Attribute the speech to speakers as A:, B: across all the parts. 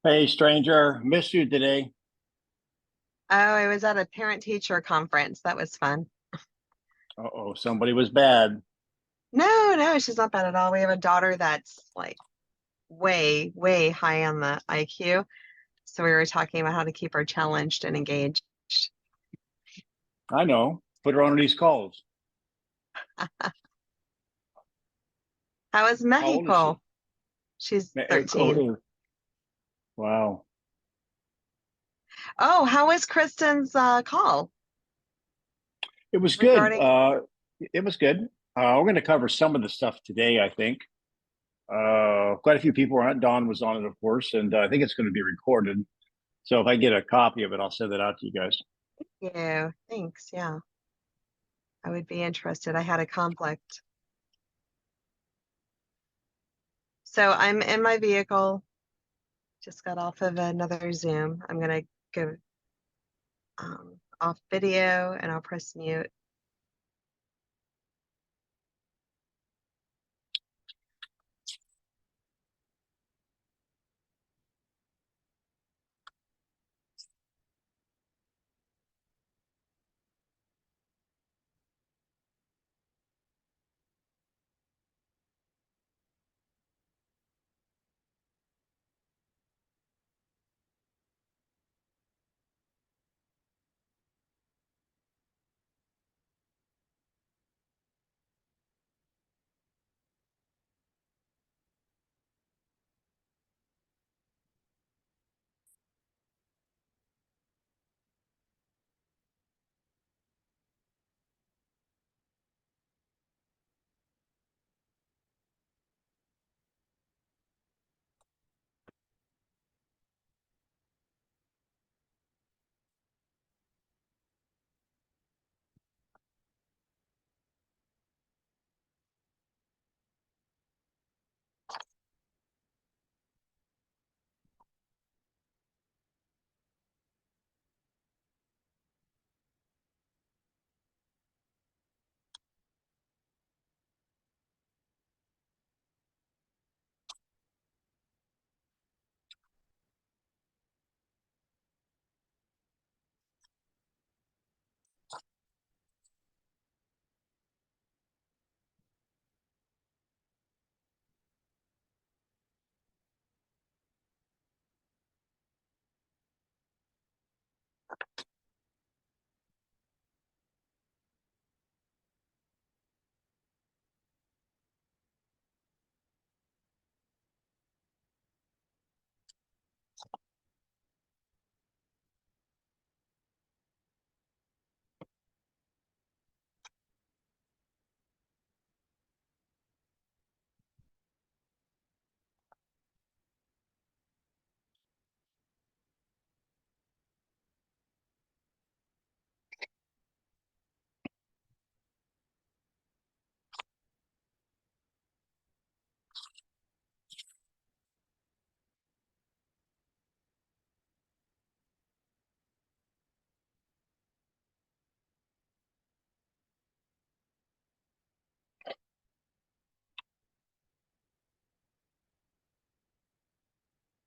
A: Hey, stranger, missed you today.
B: Oh, I was at a parent-teacher conference. That was fun.
A: Uh-oh, somebody was bad.
B: No, no, she's not bad at all. We have a daughter that's like way, way high on the IQ. So we were talking about how to keep her challenged and engaged.
A: I know. Put her on these calls.
B: How is
A: How old is she?
B: Mexico? She's
A: Oh,
B: 13.
A: wow.
B: Oh, how was Kristen's call
A: It was good.
B: regarding?
A: It was good. We're going to cover some of the stuff today, I think. Quite a few people were on it. Dawn was on it, of course, and I think it's going to be recorded. So if I get a copy of it, I'll send it out to you guys.
B: Yeah, thanks. Yeah, I would be interested. I had a conflict. So I'm in my vehicle, just got off of another Zoom. I'm gonna go off video and I'll press mute.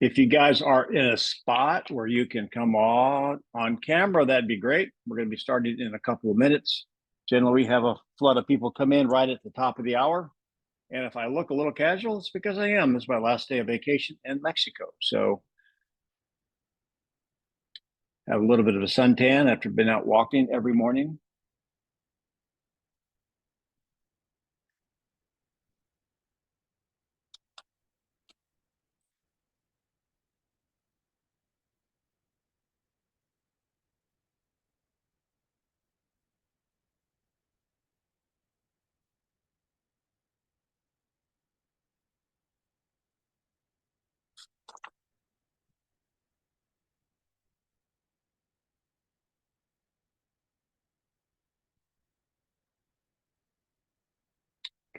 A: If you guys are in a spot where you can come on camera, that'd be great. We're going to be starting in a couple of minutes. Generally, we have a flood of people come in right at the top of the hour. And if I look a little casual, it's because I am. This is my last day of vacation in Mexico. So I have a little bit of a suntan after been out walking every morning.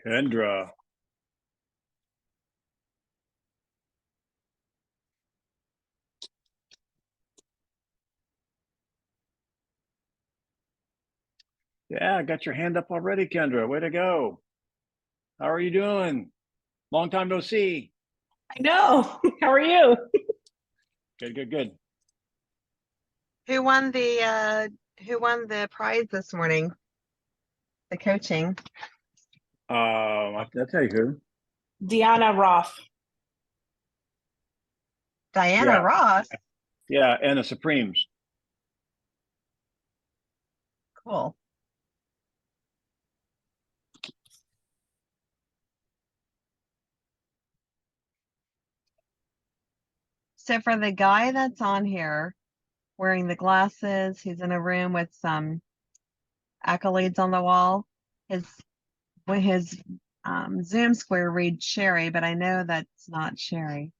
A: Kendra. Yeah, I got your hand up already, Kendra. Way to go. How are you doing? Long time no see.
C: I know. How are you?
A: Good, good, good.
B: Who won the prize this morning? The coaching.
A: I'll tell you who.
C: Deanna Roth.
B: Diana
A: Yeah.
B: Ross.
A: Yeah, and the Supremes.
B: Cool. So for the guy that's on here wearing the glasses, he's in a room with some accolades on the wall. His Zoom square reads Sherry, but I know that's not Sherry.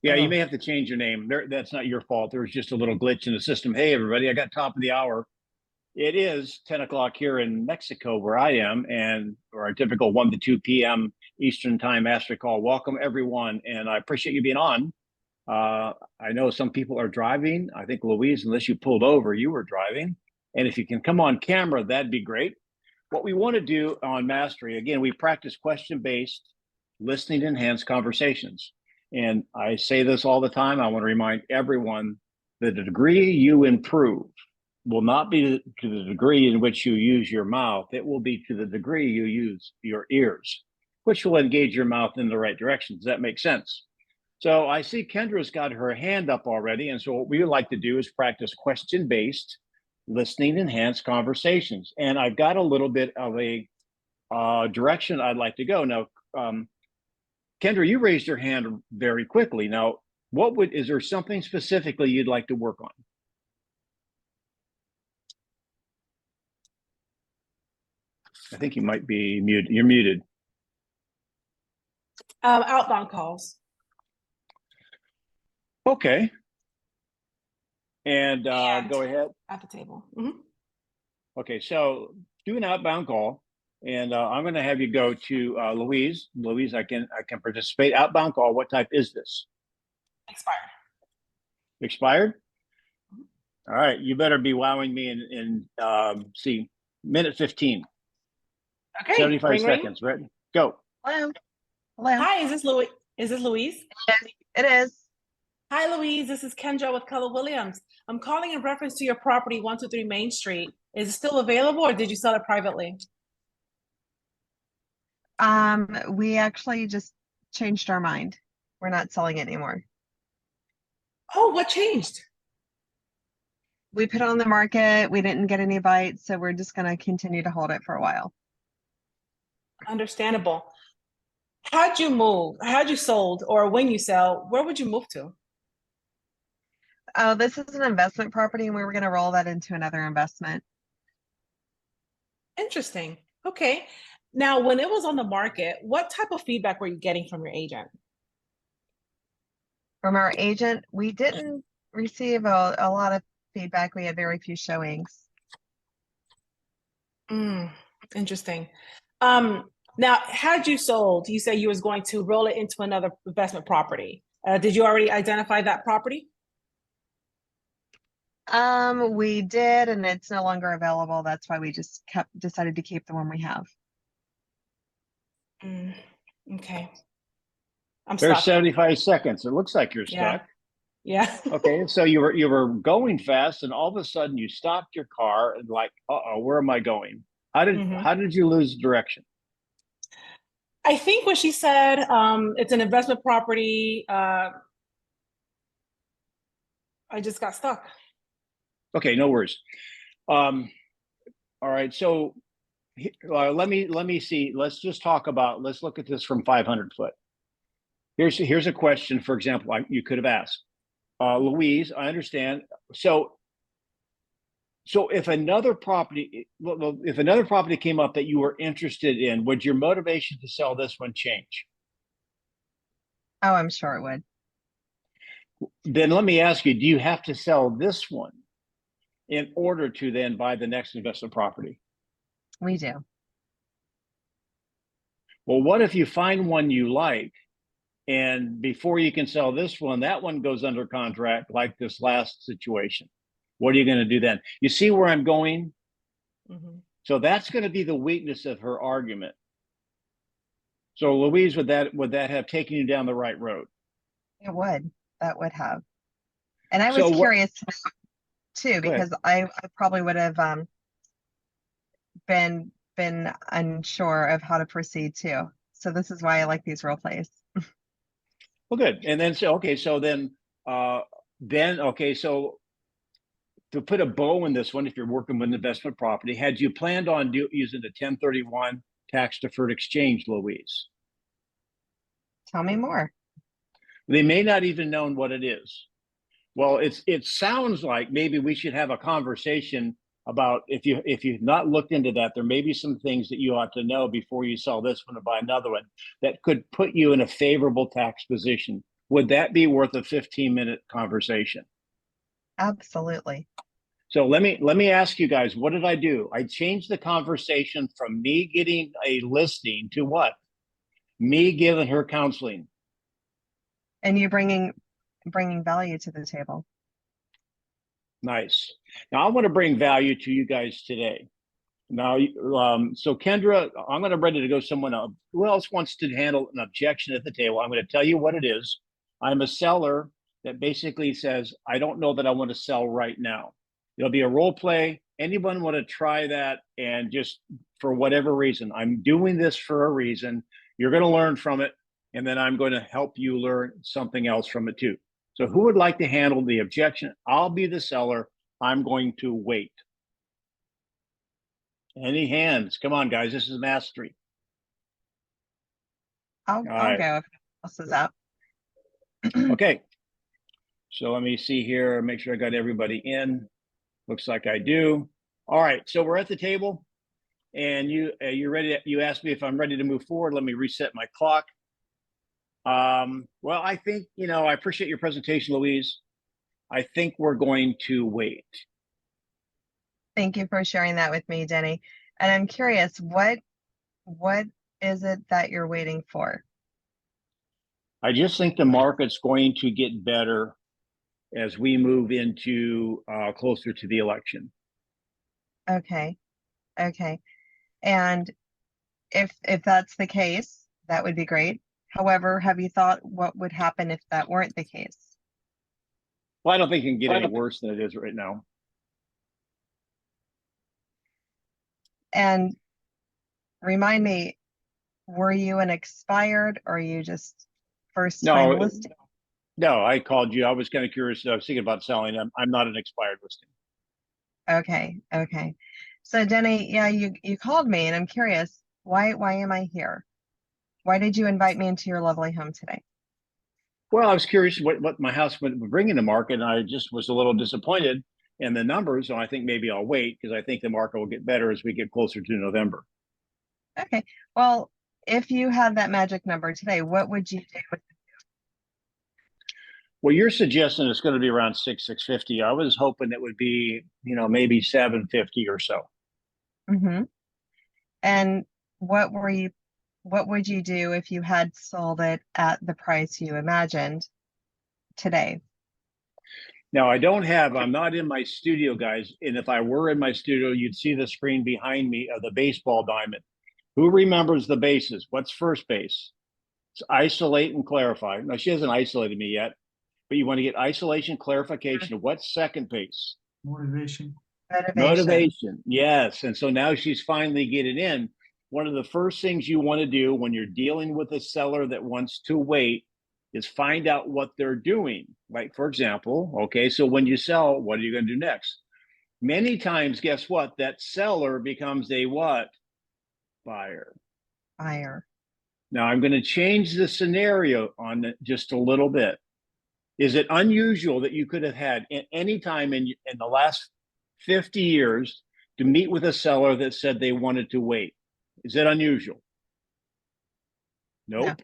A: Yeah, you
C: Oh.
A: may have to change your name. That's not your fault. There was just a little glitch in the system. Hey, everybody, I got top of the hour. It is 10 o'clock here in Mexico where I am, and or a typical 1 to 2 p.m. Eastern time master call. Welcome, everyone, and I appreciate you being on. I know some people are driving. I think, Louise, unless you pulled over, you were driving. And if you can come on camera, that'd be great. What we want to do on Mastery, again, we practice question-based listening enhanced conversations. And I say this all the time. I want to remind everyone that the degree you improve will not be to the degree in which you use your mouth. It will be to the degree you use your ears, which will engage your mouth in the right direction. Does that make sense? So I see Kendra's got her hand up already. And so what we would like to do is practice question-based listening enhanced conversations. And I've got a little bit of a direction I'd like to go. Now, Kendra, you raised your hand very quickly. Now, is there something specifically you'd like to work on? I think you might be muted. You're muted.
C: Outbound calls.
A: Okay. And go ahead.
C: At the table. Mm-hmm.
A: Okay, so do an outbound call, and I'm going to have you go to Louise. Louise, I can participate. Outbound call. What type is this?
C: Expired.
A: Expired. All right, you better be wowing me in see, minute 15.
C: Okay.
A: 75
C: ring,
A: seconds.
C: ring.
A: Ready? Go.
B: Hello. Hello.
C: Hi, is this Louise? Is this Louise?
B: It is.
C: Hi, Louise. This is Kendra with Keller Williams. I'm calling in reference to your property, 123 Main Street. Is it still available, or did you sell it privately?
B: We actually just changed our mind. We're not selling it anymore.
C: Oh, what changed?
B: We put it on the market. We didn't get any bites, so we're just going to continue to hold it for a while.
C: Understandable. How'd you move? How'd you sold, or when you sell, where would you move to?
B: Oh, this is an investment property, and we were going to roll that into another investment.
C: Interesting. Okay. Now, when it was on the market, what type of feedback were you getting from your agent?
B: From our agent, we didn't receive a lot of feedback. We had very few showings.
C: Interesting. Now, had you sold, you say you was going to roll it into another investment property. Did you already identify that property?
B: We did, and it's no longer available. That's why we just decided to keep the one we have.
C: Okay. I'm
A: There's
C: stuck.
A: 75 seconds. It looks like you're stuck.
C: Yeah.
A: Okay, so you were going fast, and all of a sudden you stopped your car and like, uh-oh, where am I going? How did you lose direction?
C: I think what she said, it's an investment property. I just got stuck.
A: Okay, no worries. All right, so let me see. Let's just talk about. Let's look at this from 500 foot. Here's a question. For example, you could have asked, Louise. I understand. So if another property came up that you were interested in, would your motivation to sell this one change?
B: Oh, I'm sure it would.
A: Then let me ask you, do you have to sell this one in order to then buy the next investment property?
B: We do.
A: Well, what if you find one you like, and before you can sell this one, that one goes under contract like this last situation? What are you going to do then? You see where I'm going?
C: Mm-hmm.
A: So that's going to be the weakness of her argument. So Louise, would that have taken you down the right road?
B: It would. That would have. And I was
A: So what-
B: curious to know, too,
A: Go ahead.
B: because I probably would have been unsure of how to proceed too. So this is why I like these role plays.
A: Well, good. And then, so, okay, so okay, so to put a bow in this one, if you're working with investment property, had you planned on using the 1031 tax deferred exchange, Louise?
B: Tell me more.
A: They may not even know what it is. Well, it sounds like maybe we should have a conversation about if you've not looked into that, there may be some things that you ought to know before you sell this one or buy another one that could put you in a favorable tax position. Would that be worth a 15-minute conversation?
B: Absolutely.
A: So let me ask you guys, what did I do? I changed the conversation from me getting a listing to what? Me giving her counseling.
B: And you bringing value to the table.
A: Nice. Now I want to bring value to you guys today. Now, so Kendra, I'm going to ready to go. Someone else. Who else wants to handle an objection at the table? I'm going to tell you what it is. I'm a seller that basically says, I don't know that I want to sell right now. It'll be a role play. Anyone want to try that? And just for whatever reason, I'm doing this for a reason. You're going to learn from it. And then I'm going to help you learn something else from it too. So who would like to handle the objection? I'll be the seller. I'm going to wait. Any hands? Come on, guys. This is mastery.
B: I'll
A: right.
B: go if else is up.
A: Okay. So let me see here. Make sure I got everybody in. Looks like I do. All right. So we're at the table, and you're ready. You asked me if I'm ready to move forward. Let me reset my clock. Well, I think I appreciate your presentation, Louise. I think we're going to wait.
B: Thank you for sharing that with me, Denny. And I'm curious, what is it that you're waiting for?
A: I just think the market's going to get better as we move into closer to the election.
B: Okay. Okay. And if that's the case, that would be great. However, have you thought what would happen if that weren't the case?
A: Well, I don't think it can get any worse than it is right now.
B: And remind me, were you an expired or are you just first time listing?
A: No, I called you. I was kind of curious. I was thinking about selling. I'm not an expired listing.
B: Okay. Okay. So Denny, yeah, you called me and I'm curious, why am I here? Why did you invite me into your lovely home today?
A: Well, I was curious what my house would bring in the market, and I just was a little disappointed in the numbers. So I think maybe I'll wait because I think the market will get better as we get closer to November.
B: Okay. Well, if you had that magic number today, what would you do with
A: Well, you're suggesting it's going to be around 650. I was hoping it would be, maybe 750 or so.
B: Mm-hmm. And what would you do if you had sold it at the price you imagined today?
A: Now, I'm not in my studio, guys. And if I were in my studio, you'd see the screen behind me of the baseball diamond. Who remembers the bases? What's first base? It's isolate and clarify. Now, she hasn't isolated me yet, but you want to get isolation, clarification. What's second base?
D: Motivation.
A: Motivation. Yes. And so now she's finally getting in. One of the first things you want to do when you're dealing with a seller that wants to wait is find out what they're doing. Like, for example, okay, so when you sell, what are you going to do next? Many times, guess what? That seller becomes a what? Buyer.
B: Buyer.
A: Now I'm going to change the scenario on it just a little bit. Is it unusual that you could have had any time in the last 50 years to meet with a seller that said they wanted to wait? Is that unusual? Nope.
B: No.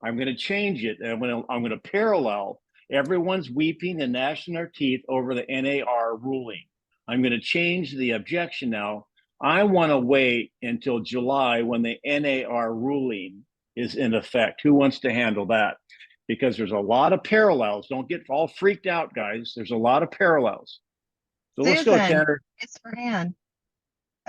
A: I'm going to change it. And I'm going to parallel. Everyone's weeping and gnashing their teeth over the NAR ruling. I'm going to change the objection now. I want to wait until July when the NAR ruling is in effect. Who wants to handle that? Because there's a lot of parallels. Don't get all freaked out, guys. There's a lot of parallels. So let's go, Tanner.
B: Raised her hand.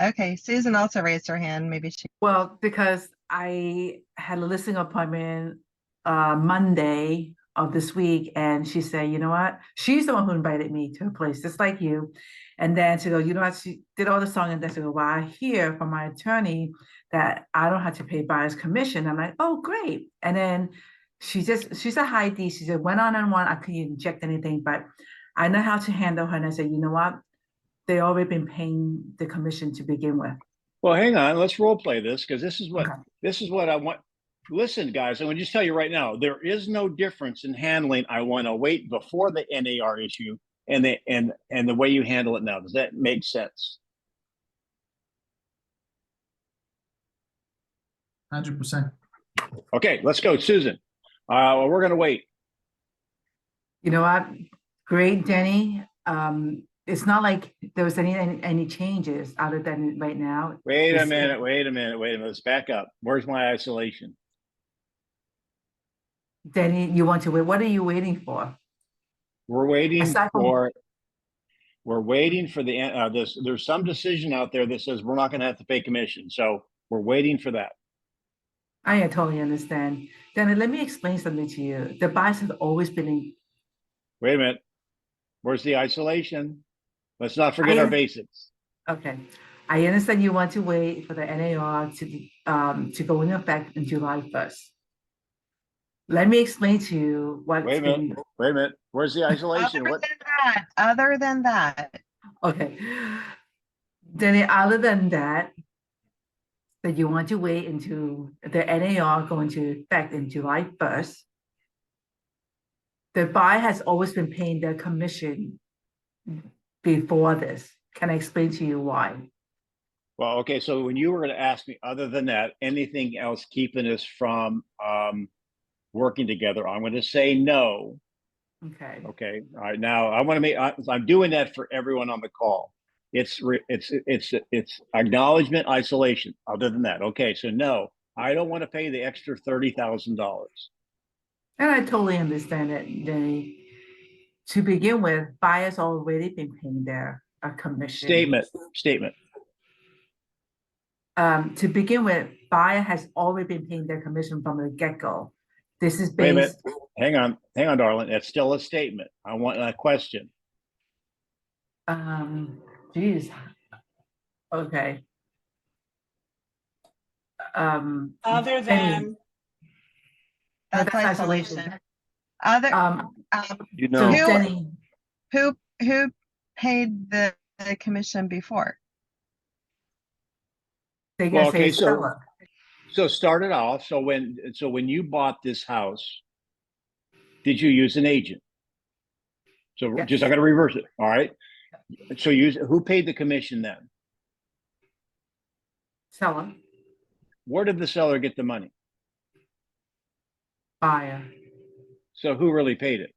B: Okay, Susan also raised her hand. Maybe she.
D: Well, because I had a listing appointment Monday of this week, and she said, you know what? She's the one who invited me to her place, just like you. And then she goes, you know what? She did all the song, and then she goes, well, I hear from my attorney that I don't have to pay buyer's commission. I'm like, oh, great. And then she's a high D. She said, went on and on. I couldn't inject anything, but I know how to handle her. And I said, you know what? They already been paying the commission to begin with.
A: Well, hang on. Let's role play this because this is
D: Okay.
A: what I want. Listen, guys, I'm going to just tell you right now, there is no difference in handling. I want to wait before the NAR issue and the way you handle it now. Does that make sense?
E: 100%.
A: Okay, let's go, Susan. We're going to wait.
D: You know what? Great, Denny. It's not like there was any changes other than right now.
A: Wait a
D: It's-
A: minute. Let's back up. Where's my isolation?
D: Denny, you want to wait? What are you waiting for?
A: We're waiting
D: Aside from-
A: for. We're waiting for the this. There's some decision out there that says we're not going to have to pay commission, so we're waiting for that.
D: I totally understand. Denny, let me explain something to you. The bias has always been in.
A: Wait a minute. Where's the isolation? Let's not forget our basics.
D: Okay. I understand you want to wait for the NAR to go into effect on July 1st. Let me explain to you what.
A: Wait a minute. Where's the isolation? What?
B: Other than that,
D: Okay. Then other than that you want to wait until the NAR go into effect in July 1st. The buyer has always been paying their commission before this. Can I explain to you why?
A: Well, okay. So when you were going to ask me, other than that, anything else keeping us from working together, I'm going to say no.
D: Okay.
A: Okay. All right. Now I want to make. I'm doing that for everyone on the call. It's acknowledgement, isolation. Other than that, okay. So no, I don't want to pay the extra $30,000.
D: And I totally understand it, Denny. To begin with, buyers already been paying their commission.
A: Statement.
D: To begin with, buyer has already been paying their commission from the get-go. This is
A: Wait a minute.
D: based.
A: Hang on, darling. That's still a statement. I want a question.
D: Geez. Okay.
C: Other
D: Denny,
C: than,
B: that's
D: that's
B: isolation. Other,
A: You
D: So
A: know,
D: Denny,
B: who paid the commission before?
D: they
A: Well,
D: can say
A: okay, so-
D: seller.
A: so start it off. So when you bought this house, did you use an agent? So
D: Yes.
A: just I got to reverse it. All right. So who paid the commission then?
D: Seller,
A: Where did the seller get the money?
D: buyer,
A: So who really paid it?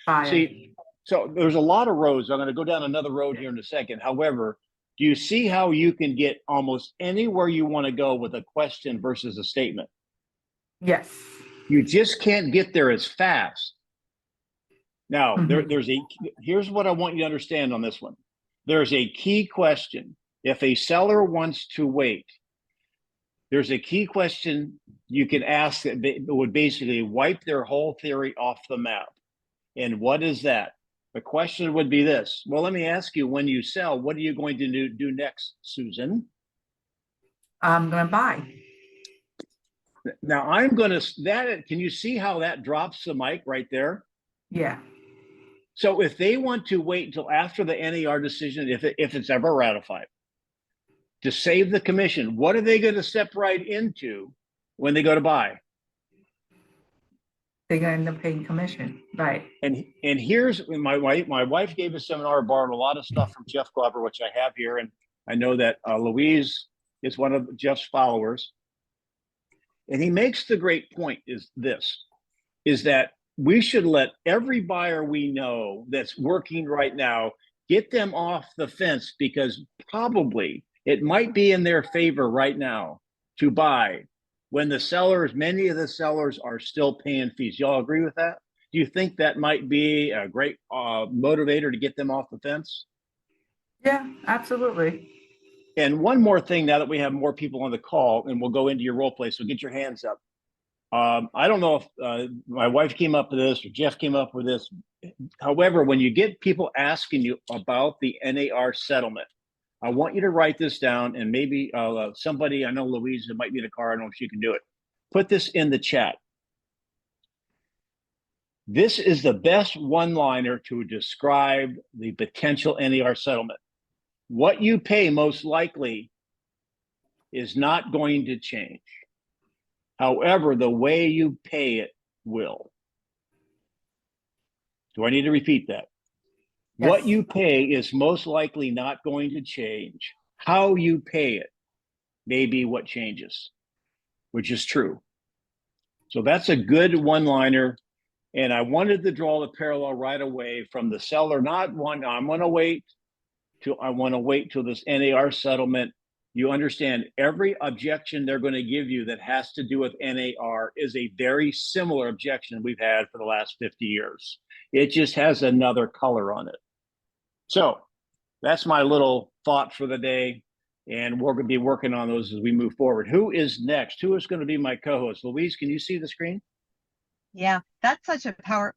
D: buyer.
A: See, so there's a lot of roads. I'm going to go down another road here in a second. However, do you see how you can get almost anywhere you want to go with a question versus a statement?
D: Yes.
A: You just can't get there as fast. Now,
D: Mhm.
A: here's what I want you to understand on this one. There's a key question. If a seller wants to wait, there's a key question you can ask that would basically wipe their whole theory off the map. And what is that? The question would be this. Well, let me ask you, when you sell, what are you going to do next, Susan?
D: I'm gonna buy.
A: Now, can you see how that drops the mic right there?
D: Yeah.
A: So if they want to wait until after the NAR decision, if it's ever ratified, to save the commission, what are they going to step right into when they go to buy?
D: They're gonna end up paying commission. Right.
A: And here's my wife gave a seminar, borrowed a lot of stuff from Jeff Glover, which I have here, and I know that Louise is one of Jeff's followers, and he makes the great point is that we should let every buyer we know that's working right now, get them off the fence, because probably it might be in their favor right now to buy when many of the sellers are still paying fees. Y'all agree with that? Do you think that might be a great motivator to get them off the fence?
D: Yeah, absolutely.
A: And one more thing, now that we have more people on the call, and we'll go into your role play, so get your hands up. I don't know if my wife came up with this or Jeff came up with this. However, when you get people asking you about the NAR settlement, I want you to write this down, and maybe somebody, I know Louise, that might be in the car, I don't know if she can do it. Put this in the chat. This is the best one-liner to describe the potential NAR settlement. What you pay most likely is not going to change. However, the way you pay it will. Do I need to repeat that?
D: Yes.
A: What you pay is most likely not going to change. How you pay it may be what changes, which is true. So that's a good one-liner. And I wanted to draw the parallel right away from the seller, not one, I want to wait till this NAR settlement. You understand every objection they're going to give you that has to do with NAR is a very similar objection we've had for the last 50 years. It just has another color on it. So that's my little thought for the day. And we're going to be working on those as we move forward. Who is next? Who is going to be my co-host? Louise, can you see the screen?
B: Yeah, that's such a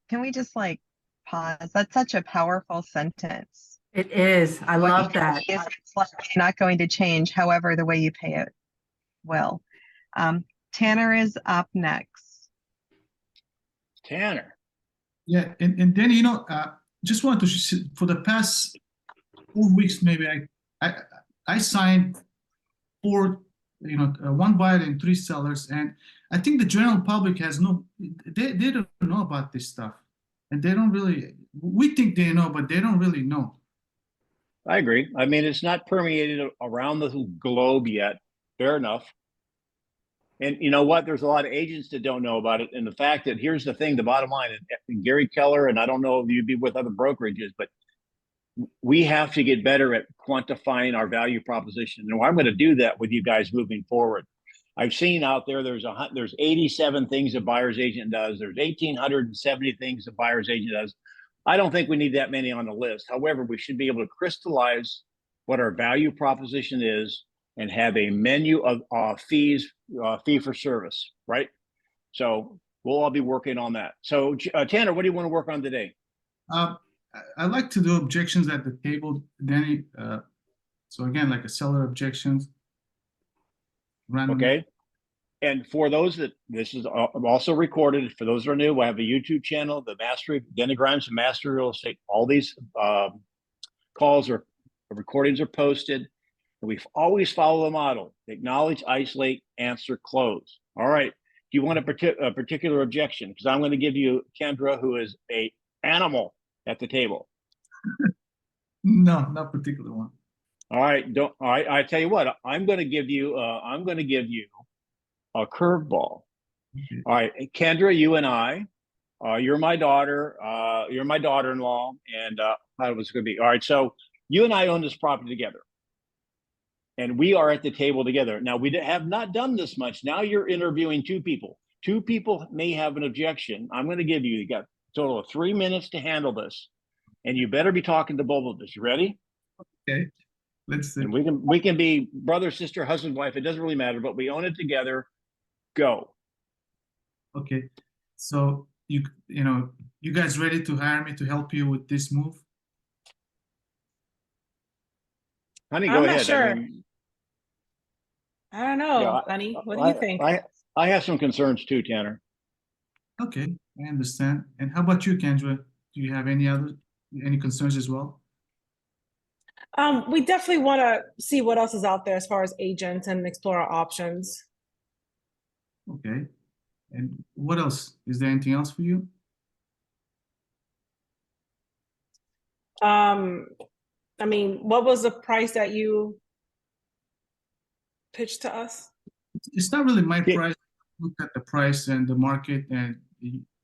B: can we just like pause? That's such a powerful sentence.
D: It is. I
B: What
D: love
B: you
D: that.
B: pay is not going to change. However, the way you pay it will. Tanner is up next.
A: Tanner.
E: Yeah, and Denny, just wanted to for the past 4 weeks, maybe I signed 4, one buyer and 3 sellers, and I think the general public has they don't know about this stuff, and they don't really. We think they know, but they don't really know.
A: I agree. I mean, it's not permeated around the globe yet. Fair enough. And you know what? There's a lot of agents that don't know about it. And the fact that here's the thing, the bottom line, and Gary Keller, and I don't know if you'd be with other brokerages, but we have to get better at quantifying our value proposition. And I'm going to do that with you guys moving forward. I've seen out there, there's 87 things a buyer's agent does. There's 1,870 things a buyer's agent does. I don't think we need that many on the list. However, we should be able to crystallize what our value proposition is and have a menu of fees, fee for service, right? So we'll all be working on that. So Tanner, what do you want to work on today?
E: I like to do objections at the table, Denny. So again, like a seller objections.
A: Okay. And for those that this is also recorded, for those that are new, I have a YouTube channel, the Mastery, Denny Grimes, Mastery Real Estate. All these calls or recordings are posted. And we always follow the model: acknowledge, isolate, answer, close. All right. Do you want a particular objection? Because I'm going to give you Kendra, who is a animal at the table.
E: No, not particular one.
A: All right. I tell you what, I'm going to give you a curveball.
E: Okay.
A: All right, Kendra, you and I, you're my daughter, you're my daughter-in-law, and how it was going to be. All right, so you and I own this property together, and we are at the table together. Now, we have not done this much. Now you're interviewing 2 people. 2 people may have an objection. I'm going to give you got a total of 3 minutes to handle this, and you better be talking to both of us. You ready?
E: Okay, let's see.
A: And we can be brother, sister, husband, wife. It doesn't really matter, but we own it together. Go.
E: Okay, so you guys ready to hire me to help you with this move?
A: Honey,
C: I'm
A: go
C: not
A: ahead.
C: sure.
A: I mean,
C: I don't know,
A: yeah,
C: Denny. What do you think?
A: I have some concerns too, Tanner.
E: Okay, I understand. And how about you, Kendra? Do you have any concerns as well?
C: We definitely want to see what else is out there as far as agents and explore our options.
E: Okay, and what else? Is there anything else for you?
C: I mean, what was the price that you pitched to us?
E: It's not really my
A: Yeah.
E: price. Look at the price and the market, and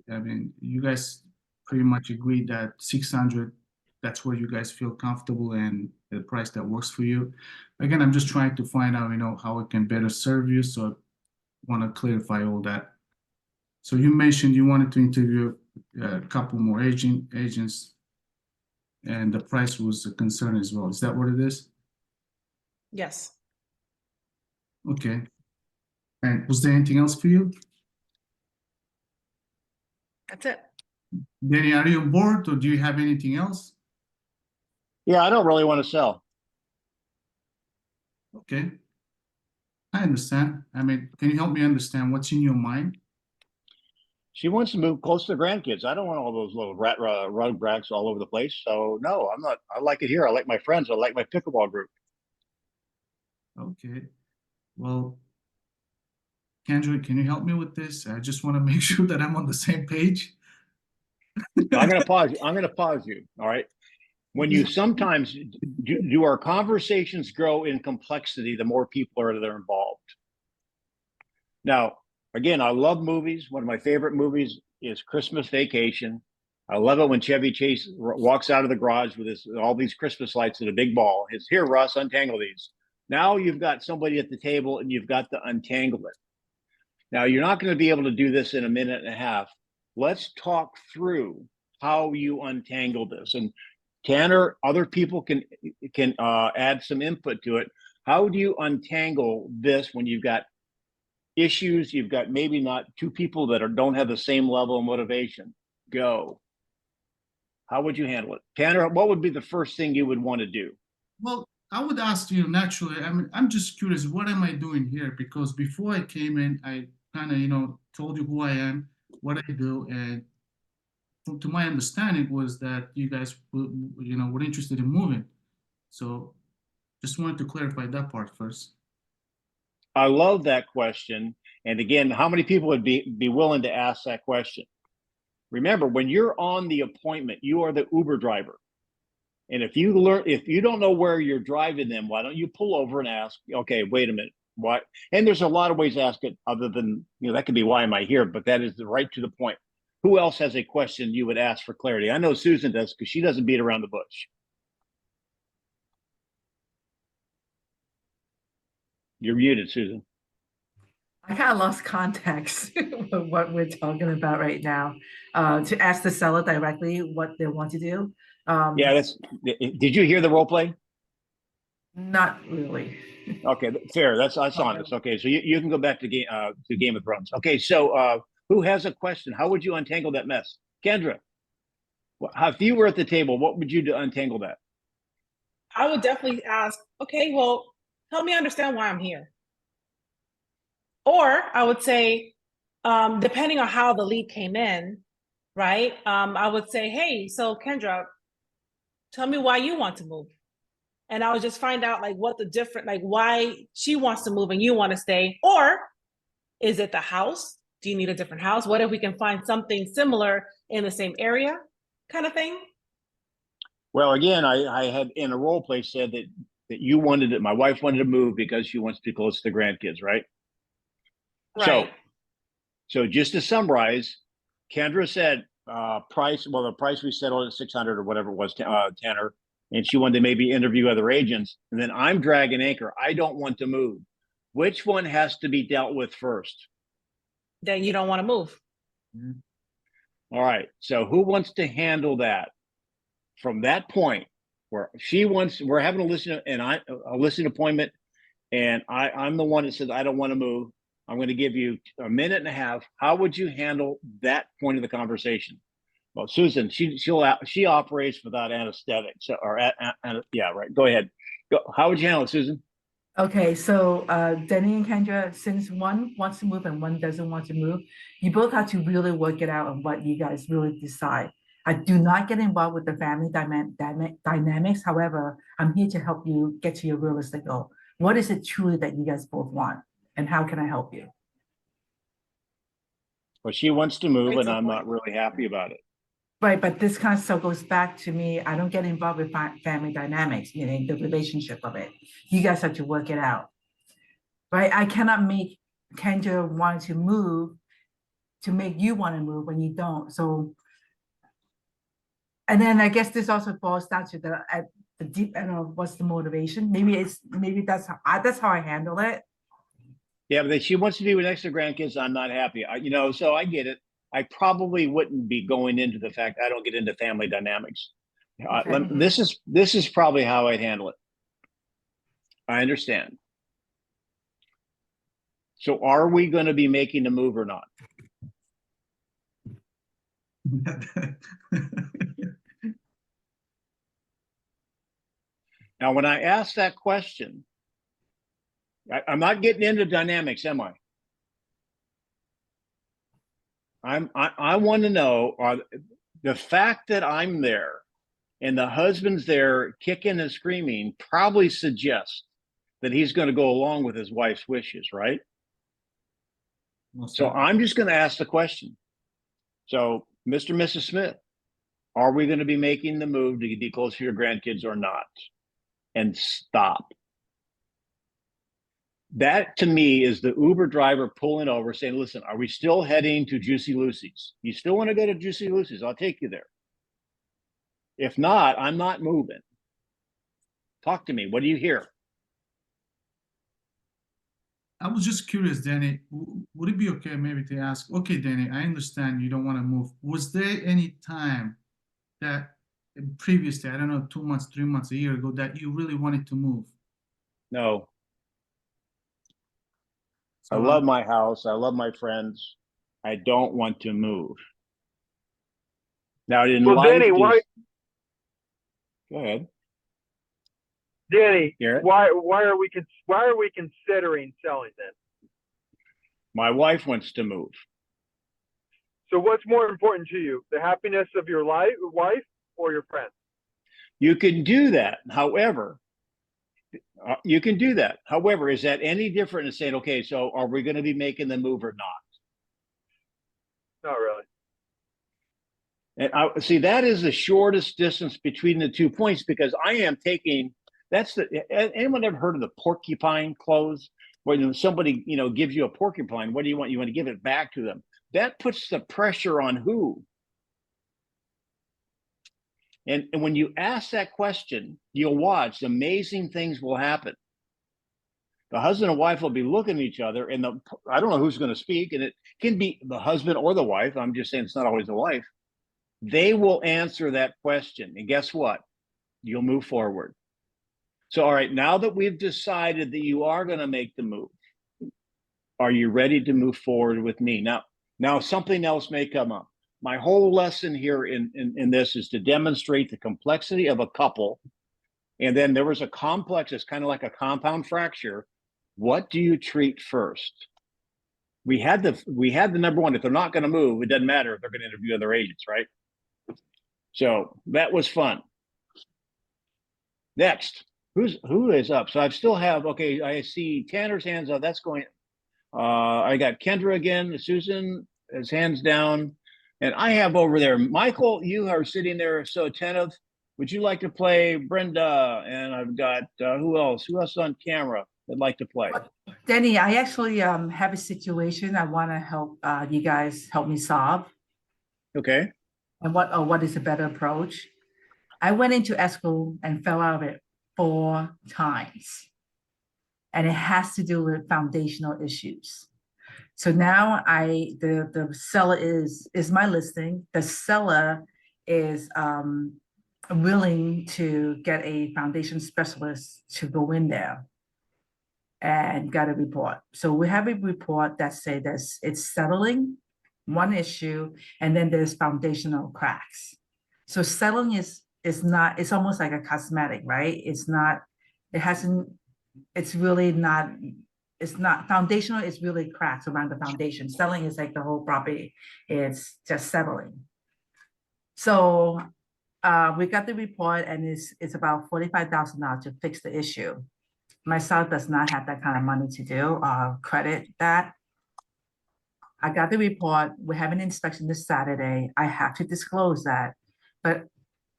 E: I mean, you guys pretty much agreed that 600, that's where you guys feel comfortable and the price that works for you. Again, I'm just trying to find out, how it can better serve you. So I want to clarify all that. So you mentioned you wanted to interview a couple more agents, and the price was a concern as well. Is that what it is?
C: Yes.
E: Okay. And was there anything else for you?
C: That's it.
E: Denny, are you on board or do you have anything else?
A: Yeah, I don't really want to sell.
E: Okay. I understand. I mean, can you help me understand what's in your mind?
A: She wants to move close to the grandkids. I don't want all those little rug racks all over the place. So no, I'm not. I like it here. I like my friends. I like my pickleball group.
E: Okay. Well, Kendra, can you help me with this? I just want to make sure that I'm on the same page.
A: Now, I'm going to pause. I'm going to pause you. All right. When you sometimes do our conversations grow in complexity, the more people are that are involved. Now, again, I love movies. One of my favorite movies is Christmas Vacation. I love it when Chevy Chase walks out of the garage with all these Christmas lights and a big ball. It's here, Russ, untangle these. Now you've got somebody at the table and you've got to untangle it. Now you're not going to be able to do this in a minute and a half. Let's talk through how you untangle this. And Tanner, other people can add some input to it. How do you untangle this when you've got issues? You've got maybe not two people that don't have the same level of motivation. Go. How would you handle it? Tanner, what would be the first thing you would want to do?
E: Well, I would ask you naturally. I mean, I'm just curious, what am I doing here? Because before I came in, I kind of, told you who I am, what I do, and to my understanding was that you guys, were interested in moving. So just wanted to clarify that part first.
A: I love that question. And again, how many people would be willing to ask that question? Remember, when you're on the appointment, you are the Uber driver. And if you don't know where you're driving them, why don't you pull over and ask, okay, wait a minute, what? And there's a lot of ways to ask it other than, that could be, why am I here? But that is right to the point. Who else has a question you would ask for clarity? I know Susan does because she doesn't beat around the bush. You're muted, Susan.
D: I kind of lost context with what we're talking about right now. To ask the seller directly what they want to do.
A: Yeah, did you hear the role play?
D: Not really.
A: Okay, fair. That's honest. Okay, so you can go back to Game of Thrones. Okay, so who has a question? How would you untangle that mess? Kendra, if you were at the table, what would you do to untangle that?
C: I would definitely ask, okay, well, help me understand why I'm here. Or I would say, depending on how the lead came in, right? I would say, hey, so Kendra, tell me why you want to move. And I would just find out what the different, why she wants to move and you want to stay. Or is it the house? Do you need a different house? What if we can find something similar in the same area kind of thing?
A: Well, again, I had in a role play said that you wanted it. My wife wanted to move because she wants to be close to the grandkids, right?
C: Right.
A: So just to summarize, Kendra said price. Well, the price we settled at 600 or whatever it was, Tanner, and she wanted to maybe interview other agents. And then I'm dragging anchor. I don't want to move. Which one has to be dealt with first?
C: Then you don't want to move.
A: All right. So who wants to handle that from that point where we're having a listing appointment, and I'm the one that says I don't want to move. I'm going to give you a minute and a half. How would you handle that point of the conversation? Well, Susan, she operates without anesthetic. Yeah, right. Go ahead. How would you handle it, Susan?
D: Okay, so Denny and Kendra, since one wants to move and one doesn't want to move, you both have to really work it out on what you guys really decide. I do not get involved with the family dynamics. However, I'm here to help you get to your realistic goal. What is it truly that you guys both want? And how can I help you?
A: Well, she wants to move,
C: Great
A: and I'm
C: support.
A: not really happy about it.
D: Right, but this kind of still goes back to me. I don't get involved with family dynamics, meaning the relationship of it. You guys have to work it out. Right? I cannot make Kendra want to move to make you want to move when you don't. So, and then I guess this also boils down to the deep end of what's the motivation. Maybe that's how I handle it.
A: Yeah, but she wants to be with extra grandkids. I'm not happy. So I get it. I probably wouldn't be going into the fact I don't get into family dynamics.
D: Okay.
A: This is probably how I'd handle it. I understand. So are we going to be making the move or not? Now, when I ask that question, I'm not getting into dynamics, am I? I want to know, the fact that I'm there and the husband's there kicking and screaming probably suggests that he's going to go along with his wife's wishes, right? So I'm just going to ask the question. So, Mr. and Mrs. Smith, are we going to be making the move to be close to your grandkids or not? And stop. That to me is the Uber driver pulling over saying, listen, are we still heading to Juicy Lucy's? You still want to go to Juicy Lucy's? I'll take you there. If not, I'm not moving. Talk to me. What do you hear?
E: I was just curious, Danny, would it be okay maybe to ask, okay, Danny, I understand you don't want to move. Was there any time that previously, I don't know, 2 months, 3 months, a year ago, that you really wanted to move?
A: No. I
E: So,
A: love my house. I love my friends. I don't want to move. Now, in
F: Well,
A: life,
F: Denny, why,
A: go ahead.
F: Danny,
A: Garrett?
F: why are we considering selling then?
A: My wife wants to move.
F: So what's more important to you, the happiness of your wife or your friends?
A: You can do that. However, you can do that. However, is that any different than saying, okay, so are we going to be making the move or not?
F: Not really.
A: And I see that is the shortest distance between the 2 points, because I am taking, anyone ever heard of the porcupine close? When somebody, gives you a porcupine, what do you want? You want to give it back to them. That puts the pressure on who? And when you ask that question, you'll watch amazing things will happen. The husband and wife will be looking at each other, and I don't know who's going to speak, and it can be the husband or the wife. I'm just saying it's not always the wife. They will answer that question. And guess what? You'll move forward. So, all right, now that we've decided that you are going to make the move, are you ready to move forward with me? Now something else may come up. My whole lesson here in this is to demonstrate the complexity of a couple. And then there was a complex, it's kind of like a compound fracture. What do you treat first? We had the number one. If they're not going to move, it doesn't matter if they're going to interview other agents, right? So that was fun. Next, who is up? So I still have, okay, I see Tanner's hands up. That's going. I got Kendra again. Susan has hands down. And I have over there, Michael, you are sitting there so attentive. Would you like to play Brenda? And I've got, who else? Who else on camera that'd like to play?
D: Denny, I actually have a situation I want to help you guys help me solve.
A: Okay.
D: And what is a better approach? I went into escrow and fell out of it 4 times. And it has to do with foundational issues. So now the seller is my listing. The seller is willing to get a foundation specialist to go in there and got a report. So we have a report that say that it's settling one issue, and then there's foundational cracks. So settling is not, it's almost like a cosmetic, right? It's not foundational, it's really cracks around the foundation. Settling is like the whole property, it's just settling. So we got the report, and it's about $45,000 to fix the issue. My seller does not have that kind of money to do, credit that. I got the report, we have an inspection this Saturday, I have to disclose that, but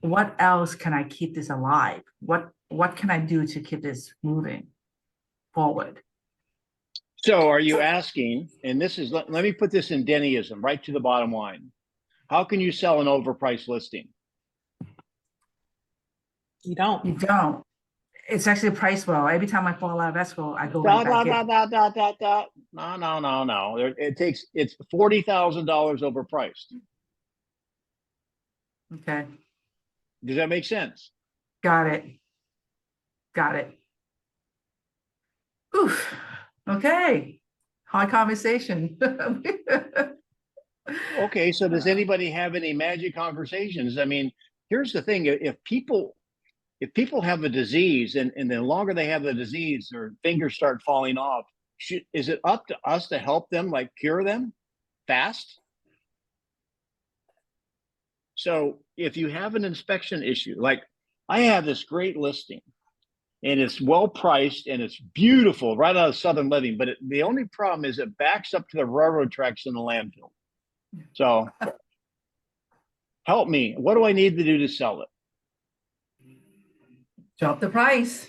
D: what else can I keep this alive? What can I do to keep this moving forward?
A: So are you asking, and this is, let me put this in Dennyism, right to the bottom line. How can you sell an overpriced listing?
C: You don't.
D: You don't. It's actually a price well. Every time I fall out of escrow, I go right back in.
A: No. It's $40,000 overpriced.
D: Okay,
A: Does that make sense?
D: got it. Oof, okay, hard conversation.
A: Okay, so does anybody have any magic conversations? I mean, here's the thing: if people have a disease, and the longer they have the disease, their fingers start falling off. Is it up to us to help them, like cure them fast? So if you have an inspection issue, like I have this great listing, and it's well priced and it's beautiful right out of Southern Living, but the only problem is it backs up to the railroad tracks in the landfill. So help me. What do I need to do to sell it?
D: Drop the price.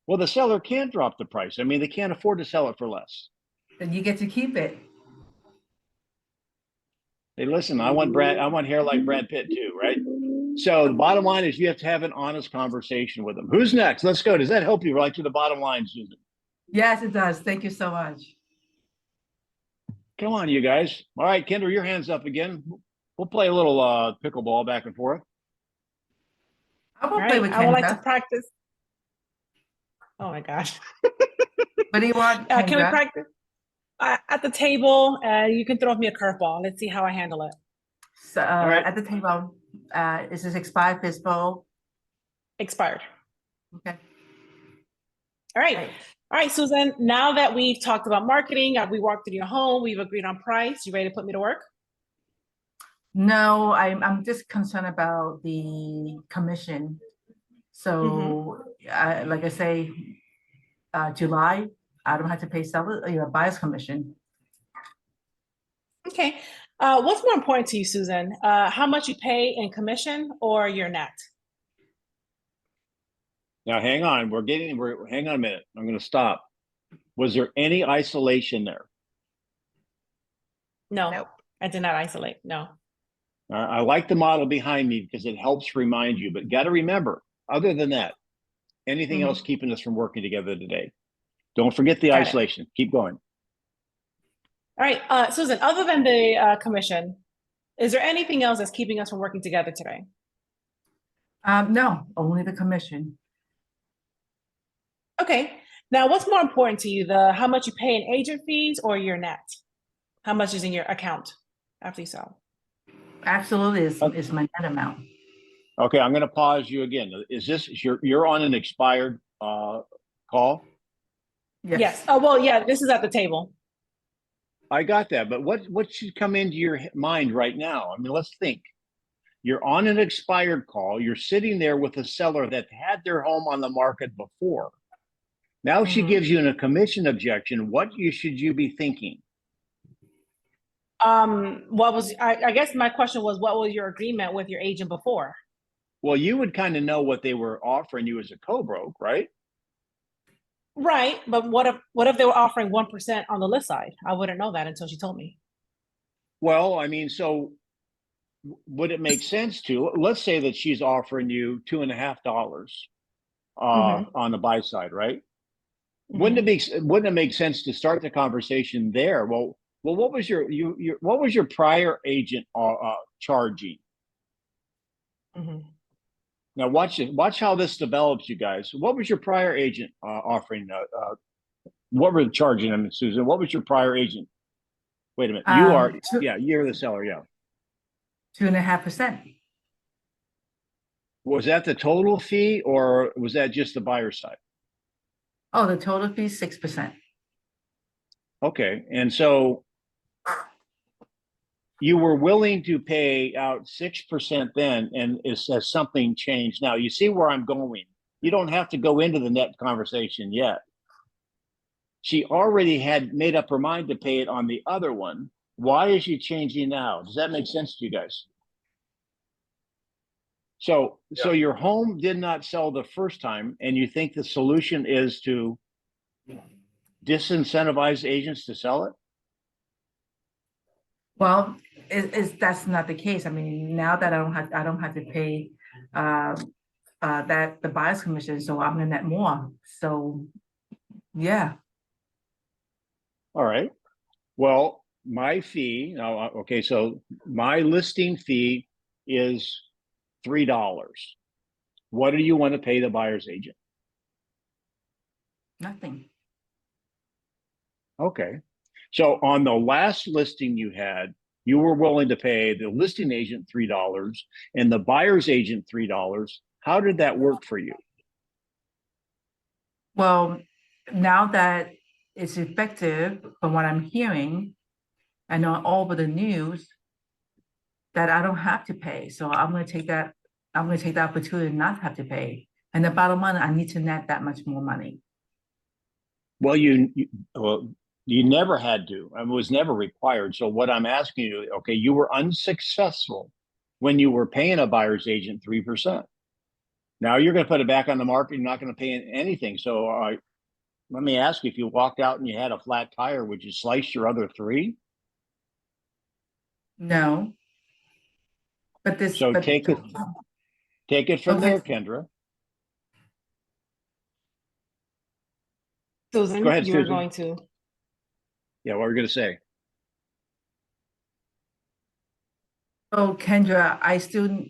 A: Well, the seller can't drop the price. I mean, they can't afford to sell it for less.
D: Then you get to keep it.
A: Hey, listen, I want hair like Brad Pitt too, right? So the bottom line is you have to have an honest conversation with them. Who's next? Let's go. Does that help you right to the bottom line, Susan?
D: Yes, it does. Thank you so much.
A: Come on, you guys. All right, Kendra, your hand's up again. We'll play a little pickleball back and forth.
D: I will
C: All
D: play
C: right,
D: with
C: I would like to
D: Kendra.
C: practice. Oh my gosh.
D: What do you want,
C: Can we
D: Kendra?
C: practice at the table? You can throw me a curveball. Let's see how I handle it.
D: So,
A: right.
D: at the table, is this expired fist bowl?
C: Expired.
D: Okay.
C: All right. All right, Susan, now that we've talked about marketing, we walked through your home, we've agreed on price, you ready to put me to work?
D: No, I'm just concerned about the commission. So, like I say, July, I don't have to pay seller, buyer's commission.
C: Okay. What's more important to you, Susan? How much you pay in commission or your net?
A: Now, hang on. Hang on a minute. I'm going to stop. Was there any isolation there?
C: No,
B: Nope.
C: I did not isolate. No.
A: I like the model behind me because it helps remind you, but got to remember, other than that, anything else keeping us from working together today? Don't forget the
C: Got it.
A: isolation. Keep going.
C: All right, Susan, other than the commission, is there anything else that's keeping us from working together today?
D: No, only the commission.
C: Okay. Now, what's more important to you, how much you pay in agent fees or your net? How much is in your account after you sell?
D: Absolutely, it's my net amount.
A: Okay, I'm going to pause you again. Is this you're on an expired call?
C: Yes. Oh, well, yeah, this is at the table.
A: I got that, but what should come into your mind right now? I mean, let's think. You're on an expired call. You're sitting there with a seller that had their home on the market before. Now she gives you a commission objection. What should you be thinking?
C: I guess my question was, what was your agreement with your agent before?
A: Well, you would kind of know what they were offering you as a co-broke, right?
C: Right, but what if they were offering 1% on the list side? I wouldn't know that until she told me.
A: Well, I mean, so would it make sense to, let's say that she's offering you $2.50 on the buy side, right? Wouldn't it make sense to start the conversation there? Well, what was your prior agent charging? Now watch how this develops, you guys. What was your prior agent offering? What were they charging them, Susan? What was your prior agent? Wait a minute. You're the seller, yeah.
D: 2.5%.
A: Was that the total fee or was that just the buyer side?
D: Oh, the total fee is 6%.
A: Okay, and so you were willing to pay out 6% then, and has something changed now? You see where I'm going. You don't have to go into the net conversation yet. She already had made up her mind to pay it on the other one. Why is she changing now? Does that make sense to you guys? So your home did not sell the first time, and you think the solution is to disincentivize agents to sell it?
D: Well, that's not the case. I mean, now that I don't have to pay the buyer's commission, so I'm gonna net more. So, yeah.
A: All right. Well, my fee. Okay, so my listing fee is $3. What do you want to pay the buyer's agent?
D: Nothing.
A: Okay. So on the last listing you had, You were willing to pay the listing agent $3 and the buyer's agent $3. How did that work for you?
D: Well, now that it's effective, from what I'm hearing, and on all over the news, that I don't have to pay. So I'm going to take that. I'm going to take the opportunity not to have to pay. And the bottom line, I need to net that much more money.
A: Well, you never had to. It was never required. So what I'm asking you, okay, you were unsuccessful when you were paying a buyer's agent 3%. Now you're going to put it back on the market. You're not going to pay anything. So let me ask you, if you walked out and you had a flat tire, would you slice your other 3?
D: No. But this.
A: So
D: but,
A: take it from
D: Okay.
A: there, Kendra.
C: Susan,
A: Go ahead,
C: you were
A: Susan.
C: going to.
A: Yeah, what were you going to say?
D: Oh, Kendra, I still,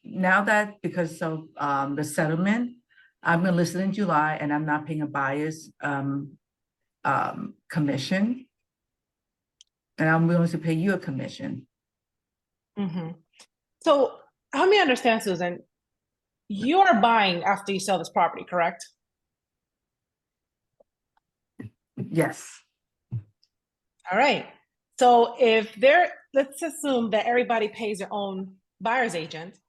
D: now that because of the settlement, I'm gonna list it in July and I'm not paying a buyer's commission. And I'm willing to pay you a commission.
C: Mhm. So help me understand, Susan. You are buying after you sell this property, correct?
D: Yes.
C: All right. So let's assume that everybody pays their own buyer's agent,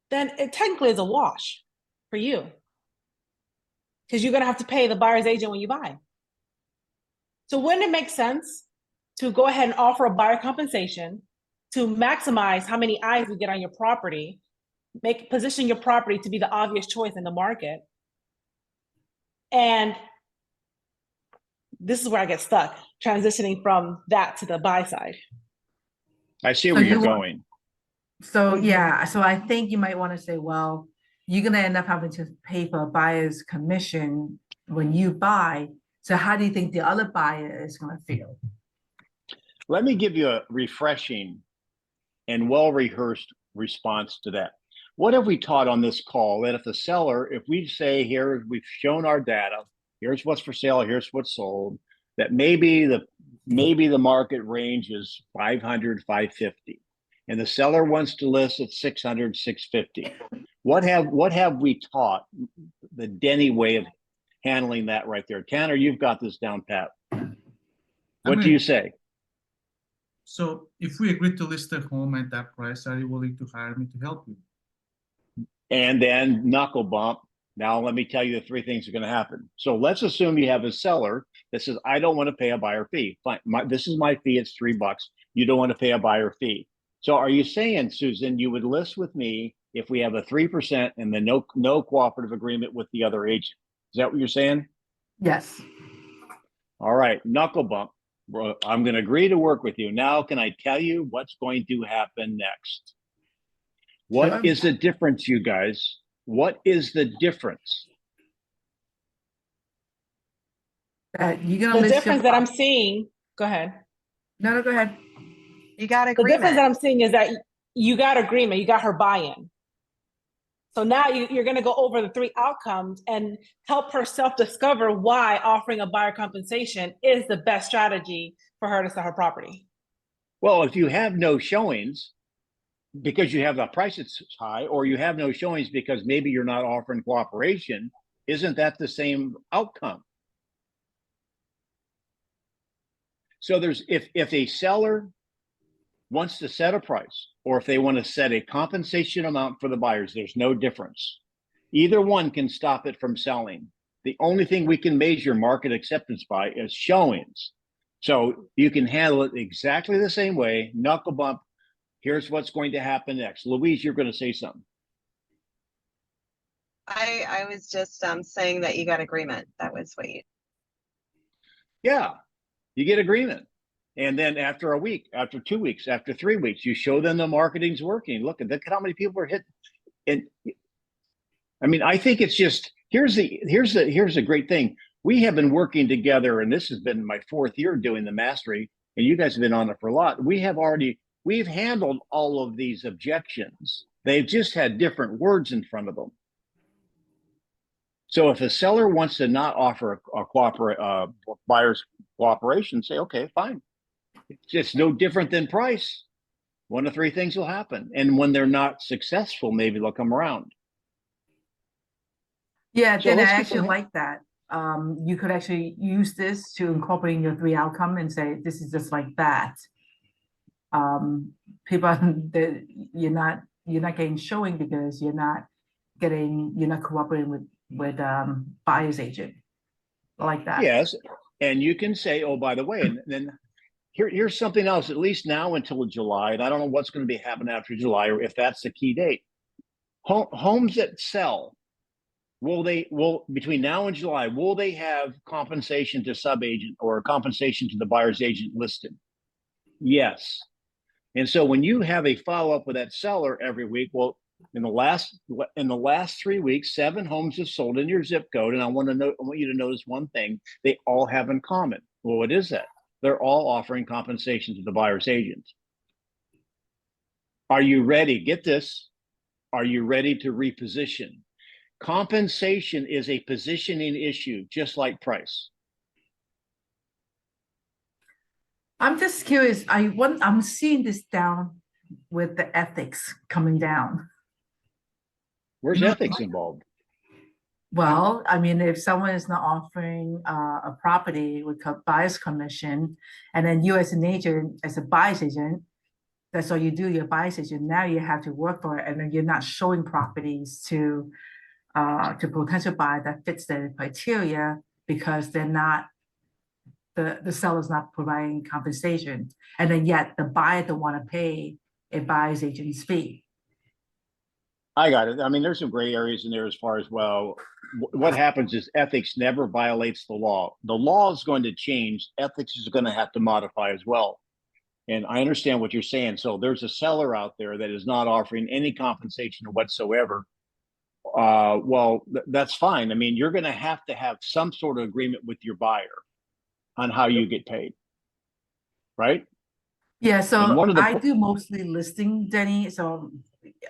C: then it technically is a wash for you. Because you're going to have to pay the buyer's agent when you buy. So wouldn't it make sense to go ahead and offer a buyer compensation to maximize how many eyes we get on your property, position your property to be the obvious choice in the market? And this is where I get stuck, transitioning from that to the buy side.
A: I see
D: So
A: where you're
D: you want-
A: going.
D: So yeah, so I think you might want to say, well, you're gonna end up having to pay for a buyer's commission when you buy. So how do you think the other buyer is gonna feel?
A: Let me give you a refreshing and well-rehearsed response to that. What have we taught on this call? That if the seller, if we say here, we've shown our data, here's what's for sale, here's what's sold, that maybe the market range is 500, 550, and the seller wants to list at 600, 650. What have we taught the Denny way of handling that right there? Tanner, you've got this down pat. What do you say?
E: So if we agree to list the home at that price, are you willing to hire me to help you?
A: And then knuckle bump. Now, let me tell you the 3 things that are going to happen. So let's assume you have a seller that says, I don't want to pay a buyer fee. Fine. This is my fee. It's $3. You don't want to pay a buyer fee. So are you saying, Susan, you would list with me if we have a 3% and then no cooperative agreement with the other agent? Is that what you're saying?
D: Yes.
A: All right. Knuckle bump. Well, I'm going to agree to work with you. Now, can I tell you what's going to happen next? What
D: Sure.
A: is the difference, you guys? What is the difference?
D: That you're gonna
C: The
D: list
C: difference that I'm seeing, go ahead.
D: No, go ahead.
B: You got
C: The difference
B: agreement.
C: that I'm seeing is that you got agreement, you got her buy-in. So now you're going to go over the 3 outcomes and help her self-discover why offering a buyer compensation is the best strategy for her to sell her property.
A: Well, if you have no showings because you have the price that's high, or you have no showings because maybe you're not offering cooperation, isn't that the same outcome? So if a seller wants to set a price, or if they want to set a compensation amount for the buyers, there's no difference. Either one can stop it from selling. The only thing we can measure market acceptance by is showings. So you can handle it exactly the same way. Knuckle bump. Here's what's going to happen next. Louise, you're going to say something.
B: I was just saying that you got agreement. That was what you.
A: Yeah, you get agreement. And then after a week, after 2 weeks, after 3 weeks, you show them the marketing's working. Look at how many people are hitting. And I mean, I think it's just, here's the great thing. We have been working together, and this has been my 4th year doing the mastery, and you guys have been on it for a lot. We've handled all of these objections. They've just had different words in front of them. So if a seller wants to not offer a buyer's cooperation, say, okay, fine. It's just no different than price. one of three things will happen. And when they're not successful, maybe they'll come around.
D: Yeah,
A: So
D: then I
A: let's get
D: actually
A: some-
D: like that. You could actually use this to incorporate in your 3 outcome and say, this is just like that. People that you're not getting showing because you're not cooperating with buyer's agent. I like that.
A: Yes. And you can say, oh, by the way, and then here's something else, at least now until July, and I don't know what's going to be happening after July or if that's the key date. Homes that sell, will between now and July, will they have compensation to sub-agent or compensation to the buyer's agent listed? Yes. And so when you have a follow-up with that seller every week, well, in the last 3 weeks, 7 homes have sold in your zip code. And I want you to notice one thing they all have in common. Well, what is that? They're all offering compensation to the buyer's agent. Are you ready? Get this. Are you ready to reposition? Compensation is a positioning issue, just like price.
D: I'm just curious. I'm seeing this down with the ethics coming down.
A: Where's
D: Mhm.
A: ethics involved?
D: Well, I mean, if someone is not offering a property with buyer's commission, and then you as an agent, as a buyer's agent, that's all you do, you're a buyer's agent. Now you have to work for it, and then you're not showing properties to potential buyer that fits the criteria because they're not the seller's not providing compensation, and then yet the buyer don't want to pay a buyer's agent's fee.
A: I got it. I mean, there's some gray areas in there as far as, well, what happens is ethics never violates the law. The law is going to change. Ethics is going to have to modify as well. And I understand what you're saying. So there's a seller out there that is not offering any compensation whatsoever. Well, that's fine. I mean, you're going to have some sort of agreement with your buyer on how you get paid, right?
D: Yeah,
A: And
D: so
A: one of the
D: I do mostly listing, Denny. So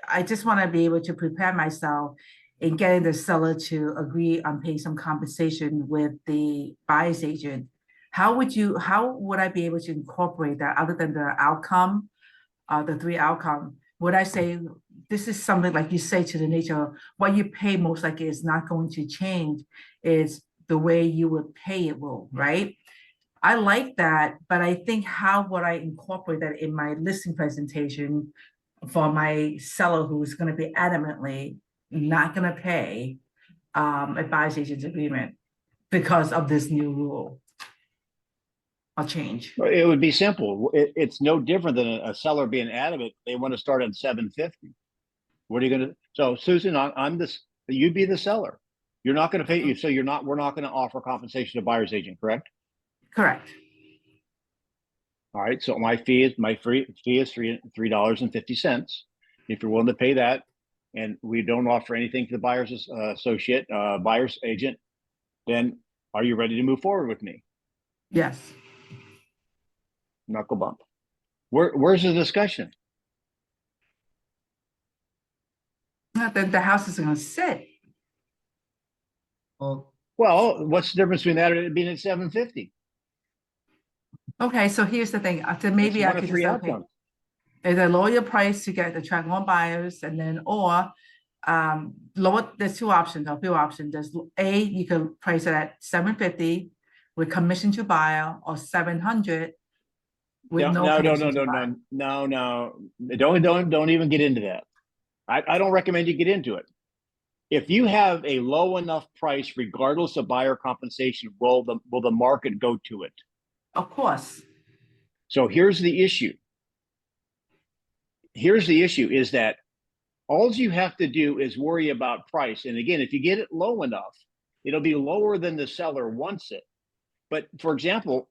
D: I just want to be able to prepare myself in getting the seller to agree on paying some compensation with the buyer's agent. How would I be able to incorporate that other than the outcome, the 3 outcome? Would I say this is something like you say to the nature of what you pay most likely is not going to change, is the way you would pay it will, right? I like that, but I think how would I incorporate that in my listing presentation for my seller who is going to be adamantly not going to pay a buyer's agent's agreement because of this new rule or change?
A: It would be simple. It's no different than a seller being adamant they want to start at 750. What are you going to? So Susan, I'm this. You'd be the seller. You're not going to pay you. So you're not. We're not going to offer compensation to buyer's agent, correct?
D: Correct.
A: All right. So my fee is $3.50. If you're willing to pay that, and we don't offer anything to the buyer's associate, buyer's agent, then are you ready to move forward with me?
D: Yes.
A: Knuckle bump. Where's the discussion?
D: Then the house is going to sit.
E: Well,
A: Well, what's the difference between that and it being at 750?
D: Okay, so here's the thing. So maybe
A: It's
D: I
A: one of
D: could
A: three
D: just okay,
A: outcomes.
D: either lower your price to attract more buyers, and then or lower. There's 2 options, or few options. There's A, you can price it at 750 with commission to buyer, or 700 with no commission to buyer.
A: No. Don't even get into that. I don't recommend you get into it. If you have a low enough price, regardless of buyer compensation, will the market go to it?
D: Of course.
A: So here's the issue. Is that all you have to do is worry about price. And again, if you get it low enough, it'll be lower than the seller wants it. But for example,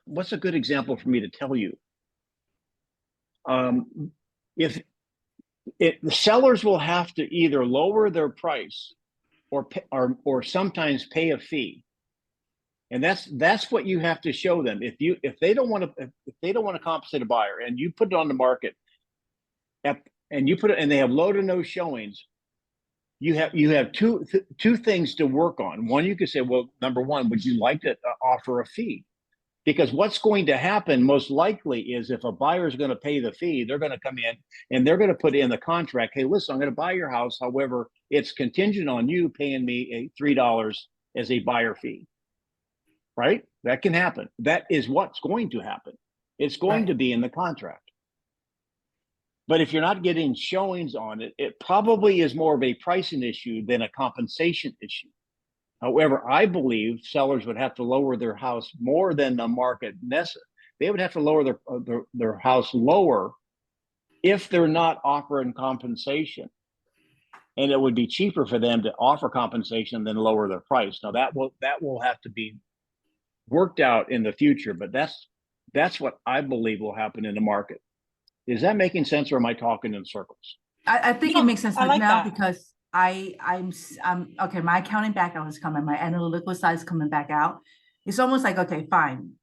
A: what's a good example for me to tell you? If the sellers will have to either lower their price or sometimes pay a fee, and that's what you have to show them. If they don't want to compensate a buyer, and you put it on the market, and they have low to no showings, you have two things to work on. One, you could say, well, number one, would you like to offer a fee? Because what's going to happen most likely is if a buyer is going to pay the fee, they're going to come in and they're going to put in the contract, hey, listen, I'm going to buy your house. However, it's contingent on you paying me $3 as a buyer fee. Right? That can happen. That is what's going to happen. It's going to be in the contract. But if you're not getting showings on it, it probably is more of a pricing issue than a compensation issue. However, I believe sellers would have to lower their house more than the market necessary. They would have to lower their house lower if they're not offering compensation. And it would be cheaper for them to offer compensation than lower their price. Now that will have to be worked out in the future, but that's what I believe will happen in the market. Is that making sense, or am I talking in circles?
D: I think
C: No,
D: it makes sense
C: I like
D: now
C: that.
D: because I'm okay. My accounting background is coming. My analytical side is coming back out. It's almost like, okay, fine.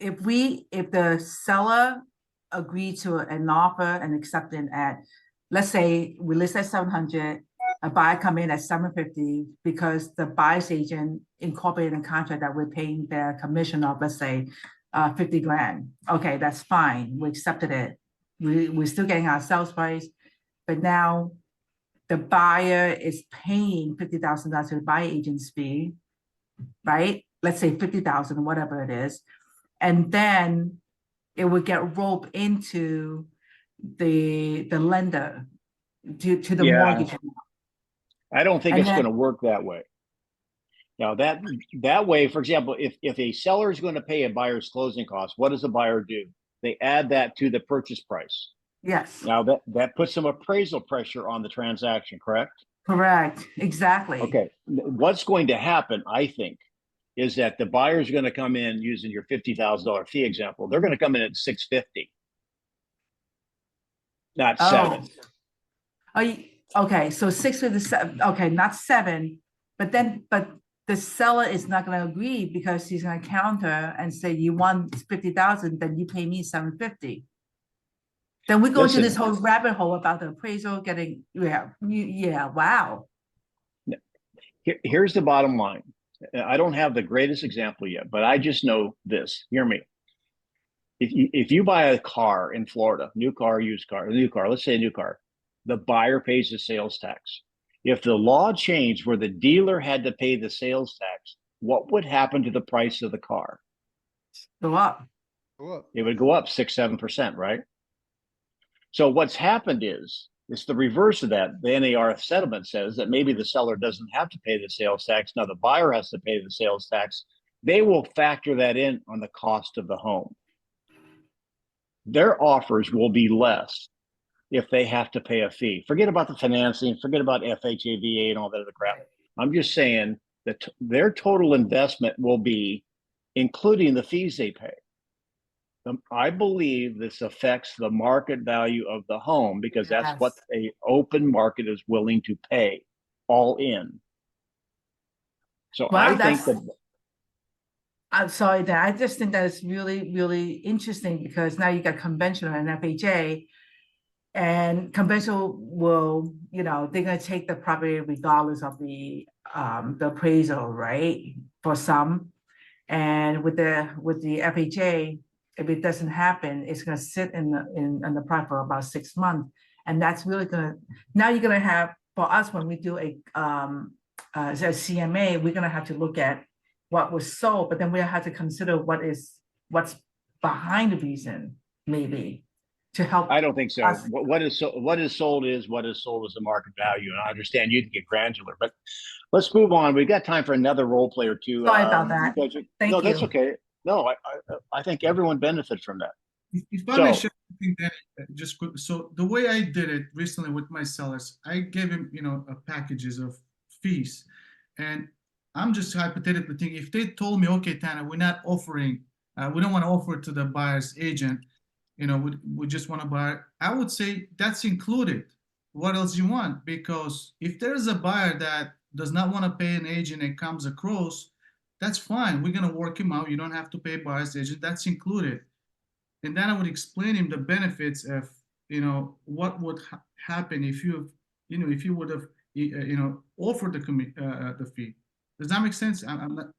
D: If the seller agreed to an offer and accepted at, let's say we list at 700, a buyer come in at 750 because the buyer's agent incorporated in contract that we're paying their commission of, let's say, 50 grand. Okay, that's fine. We accepted it. We're still getting our sales price, but now the buyer is paying $50,000 to the buyer agent's fee, right? Let's say 50,000, whatever it is, and then it would get rolled into the lender to the mortgage amount.
A: I don't think
D: And
A: it's
D: then-
A: going to work that way. Now that way, for example, if a seller is going to pay a buyer's closing costs, what does the buyer do? They add that to the purchase price.
D: Yes,
A: Now that puts some appraisal pressure on the transaction, correct?
D: correct, exactly.
A: Okay. What's going to happen, I think, is that the buyer's going to come in using your $50,000 fee example. They're going to come in at 650, not seven.
D: Okay, so 657, okay, not 7, but the seller is not gonna agree because he's gonna counter and say, you want 50,000, then you pay me 750. Then we go into this
A: Listen.
D: whole rabbit hole about the appraisal getting, wow.
A: Here's the bottom line. I don't have the greatest example yet, but I just know this. Hear me. If you buy a car in Florida, new car, used car, let's say a new car, the buyer pays the sales tax. If the law changed where the dealer had to pay the sales tax, what would happen to the price of the car?
D: Go up.
A: It would go up 6-7%, right? So what's happened is it's the reverse of that. The NAR settlement says that maybe the seller doesn't have to pay the sales tax. Now the buyer has to pay the sales tax. They will factor that in on the cost of the home. Their offers will be less if they have to pay a fee. Forget about the financing, forget about FHA, and all that other crap. I'm just saying that their total investment will be including the fees they pay. I believe this affects the market value of the home because that's what an open market is willing to pay all in. So
D: Wow,
A: I think that
D: I'm sorry that I just think that is really, really interesting because now you got conventional and FHA, and conventional will, they're gonna take the property regardless of the appraisal, right? For some, and with the FHA, if it doesn't happen, it's gonna sit in the property for about 6 months, and that's really now you're gonna have, for us, when we do a CMA, we're gonna have to look at what was sold, but then we have to consider what's behind the reason, maybe, to help.
A: I don't think so. What is sold is the market value, and I understand you can get granular, but let's move on. We've got time for another role play or two.
D: Sorry about that. Thank
A: no,
D: you.
A: that's okay. No, I think everyone benefits from that.
E: If I may share something, Denny, just quick. So the way I did it recently with my sellers, I gave him, packages of fees, and I'm just hypothetically thinking if they told me, okay, Tana, we're not offering, we don't want to offer it to the buyer's agent, we just want to buy. I would say that's included. What else you want? Because if there's a buyer that does not want to pay an agent and comes across, that's fine. We're gonna work him out. You don't have to pay buyer's agent. That's included. And then I would explain him the benefits of, what would happen if you would have, offered the fee. Does that make sense? I'm not.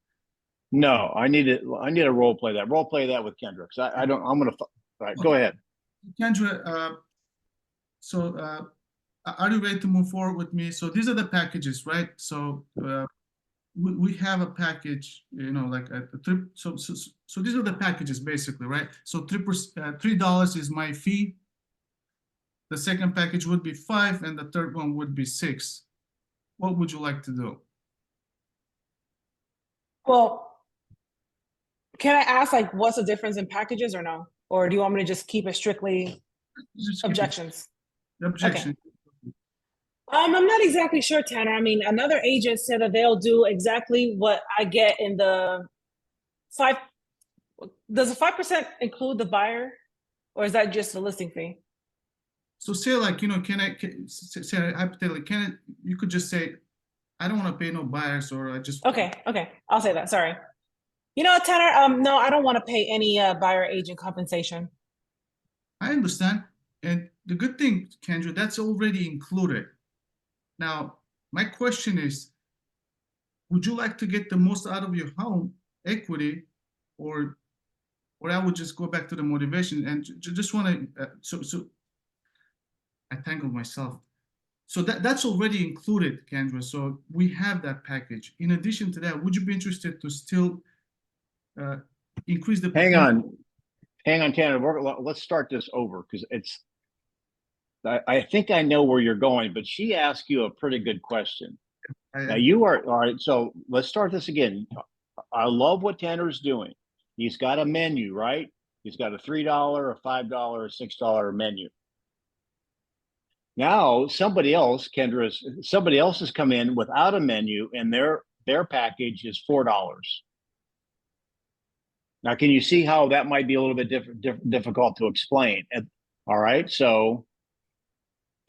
A: No, I need to role play that. Role play that with Kendra. 'Cause I don't, I'm gonna, all right, go ahead.
E: Kendra, so are you ready to move forward with me? So these are the packages, right? So we have a package, you know, like a trip. So these are the packages basically, right? So $3 is my fee. The second package would be 5, and the third one would be 6. What would you like to do?
C: Well, can I ask like what's the difference in packages or no? Or do you want me to just keep it strictly
E: Just keep it-
C: objections?
E: Objection.
C: I'm not exactly sure, Tanner. I mean, another agent said that they'll do exactly what I get in the 5. Does the 5% include the buyer, or is that just the listing fee?
E: So say like, you know, say hypothetically, you could just say, I don't want to pay no buyers, or I just.
C: Okay, I'll say that. Sorry. You know what, Tanner? No, I don't want to pay any buyer agent compensation.
E: I understand. And the good thing, Kendra, that's already included. Now, my question is, would you like to get the most out of your home equity, or I would just go back to the motivation and just want to, so I tangled myself. So that's already included, Kendra. So we have that package. In addition to that, would you be interested to still increase the
A: Hang
E: potential?
A: on, Tanner. Let's start this over because I think I know where you're going, but she asked you a pretty good question. Now you are all right. So let's start this again. I love what Tanner's doing. He's got a menu, right? He's got a $3, a $5, a $6 menu. Now somebody else has come in without a menu, and their package is $4. Now, can you see how that might be a little bit difficult to explain? All right, so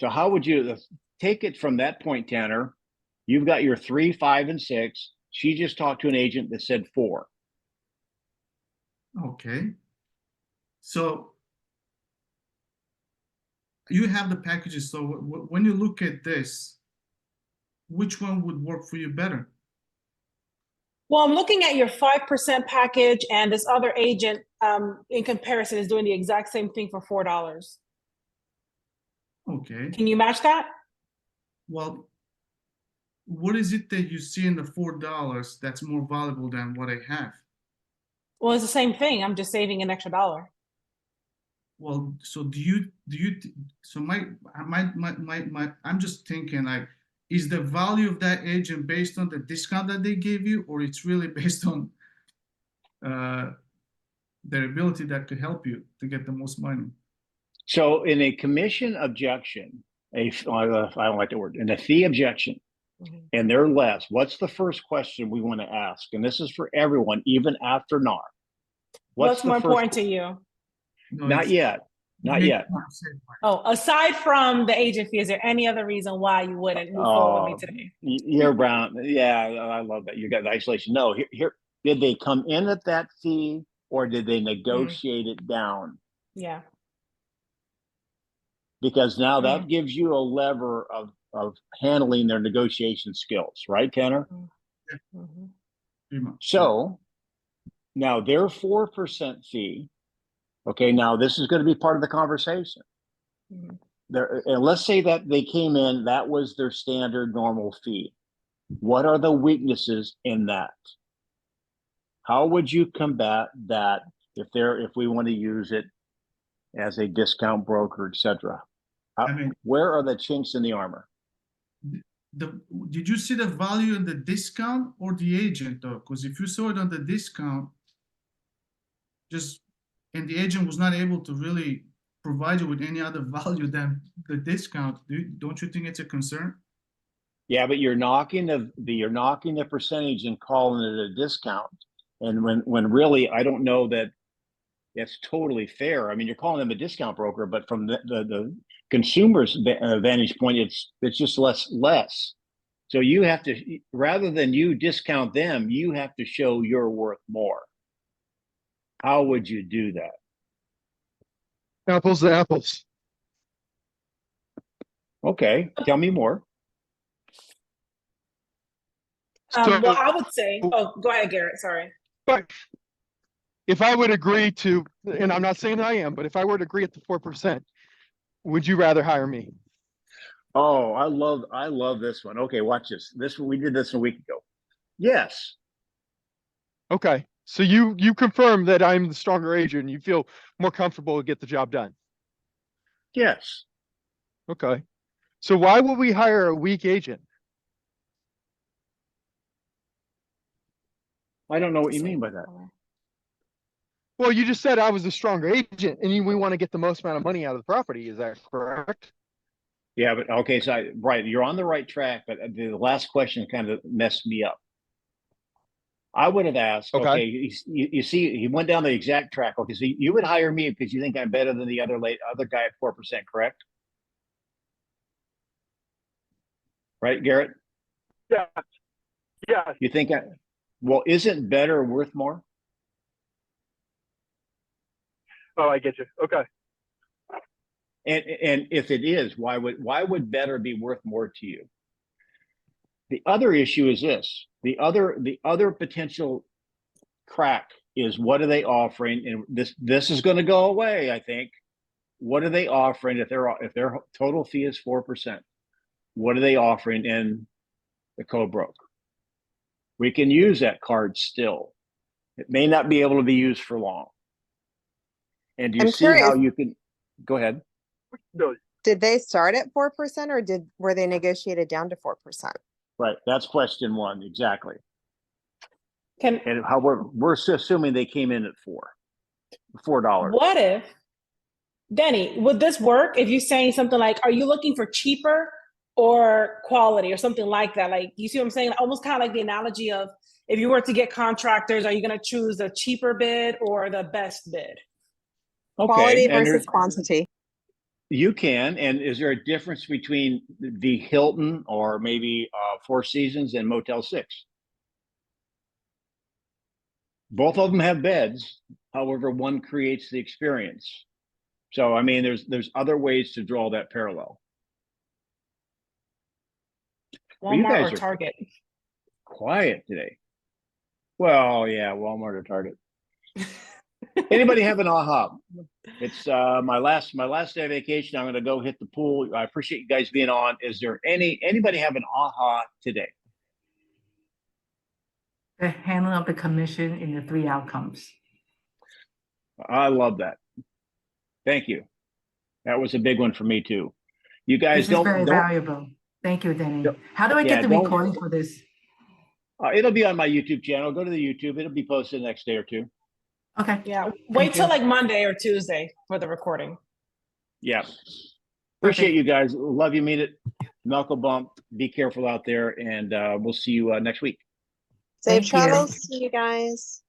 A: how would you take it from that point, Tanner? You've got your 3, 5, and 6. She just talked to an agent that said 4.
E: Okay. So you have the packages. So when you look at this, which one would work for you better?
C: Well, I'm looking at your 5% package, and this other agent, in comparison, is doing the exact same thing for $4.
E: Okay.
C: Can you match that?
E: Well, what is it that you see in the $4 that's more valuable than what I have?
C: Well, it's the same thing. I'm just saving an extra dollar.
E: Well, so do you so I'm just thinking, like, is the value of that agent based on the discount that they gave you, or it's really based on their ability that could help you to get the most money?
A: So in a commission objection, I don't like the word, in a fee objection, and they're less, what's the first question we want to ask? And this is for everyone, even after NAR.
C: What's more important to you?
E: No,
A: Not yet.
C: Oh, aside from the agent fee, is there any other reason why you wouldn't move forward with me today?
A: You're brown. Yeah, I love that. You got the isolation. No, here, did they come in at that fee, or did they negotiate it down?
C: Yeah.
A: Because now that gives you a lever of handling their negotiation skills, right, Tanner? So now their 4% fee. Okay, now this is going to be part of the conversation. And let's say that they came in, that was their standard normal fee. What are the weaknesses in that? How would you combat that if we want to use it as a discount broker, etc.? Where are the chinks in the armor?
E: Did you see the value in the discount or the agent though? Because if you saw it on the discount, and the agent was not able to really provide you with any other value than the discount, don't you think it's a concern?
A: Yeah, but you're knocking the percentage and calling it a discount, and when really I don't know that it's totally fair. I mean, you're calling them a discount broker, but from the consumer's vantage point, it's just less. So you have to, rather than you discount them, you have to show you're worth more. How would you do that?
F: Apples to apples.
A: Okay, tell me more.
C: Well, I would say, oh, go ahead, Garrett. Sorry.
G: But if I would agree to, and I'm not saying I am, but if I were to agree at the 4%, would you rather hire me?
A: Oh, I love this one. Okay, watch this. We did this a week ago. Yes.
G: Okay. So you confirm that I'm the stronger agent and you feel more comfortable to get the job done.
A: Yes.
G: Okay. So why would we hire a weak agent?
A: I don't know what you mean by that.
G: Well, you just said I was the stronger agent and we want to get the most amount of money out of the property. Is that correct?
A: Yeah, but okay, so right, you're on the right track, but the last question kind of messed me up. I would have asked,
G: Okay.
A: okay, you see, he went down the exact track. Okay, so you would hire me because you think I'm better than the other guy at 4%, correct? Right, Garrett?
F: Yeah. Yes.
A: You think well, isn't better worth more?
F: Oh, I get you. Okay.
A: And if it is, why would better be worth more to you? The other issue is this. The other potential crack is, what are they offering? And this is going to go away, I think. What are they offering if their total fee is 4%? What are they offering in the co-broke? We can use that card still. It may not be able to be used for long. And do you
H: I'm
A: see how
H: curious.
A: you can go ahead?
F: No,
H: Did they start at 4% or were they negotiated down to 4%?
A: Right. That's question one. Exactly.
C: Can,
A: And how we're assuming they came in at $4.
C: what if, Denny, would this work if you're saying something like, are you looking for cheaper or quality or something like that? Like, you see what I'm saying? Almost kind of like the analogy of, if you were to get contractors, are you going to choose the cheaper bid or the best bid?
A: Okay.
H: Quality
A: And
H: versus quantity.
A: you can. And is there a difference between the Hilton or maybe Four Seasons and Motel 6? Both of them have beds. However, one creates the experience. So, I mean, there's other ways to draw that parallel. Well, you
C: Walmart
A: guys
C: or
A: are
C: Target?
A: quiet today. Well, yeah, Walmart or Target. Anybody have an aha? It's my last day of vacation. I'm going to go hit the pool. I appreciate you guys being on. Is there anybody have an aha today?
D: The handling of the commission in the 3 outcomes.
A: I love that. Thank you. That was a big one for me too. You guys
D: This is very
A: don't.
D: valuable. Thank you, Denny. How do I
A: Yeah,
D: get the
A: don't-
D: recording for this?
A: It'll be on my YouTube channel. Go to the YouTube. It'll be posted the next day or two.
D: Okay.
C: Yeah, wait
D: Thank
C: till
D: you.
C: like Monday or Tuesday for the recording.
A: Yeah. Appreciate
D: Okay.
A: you guys. Love you. Mean it. Knuckle bump. Be careful out there, and we'll see you next week.
H: Safe
D: Thank you.
H: travels to you guys.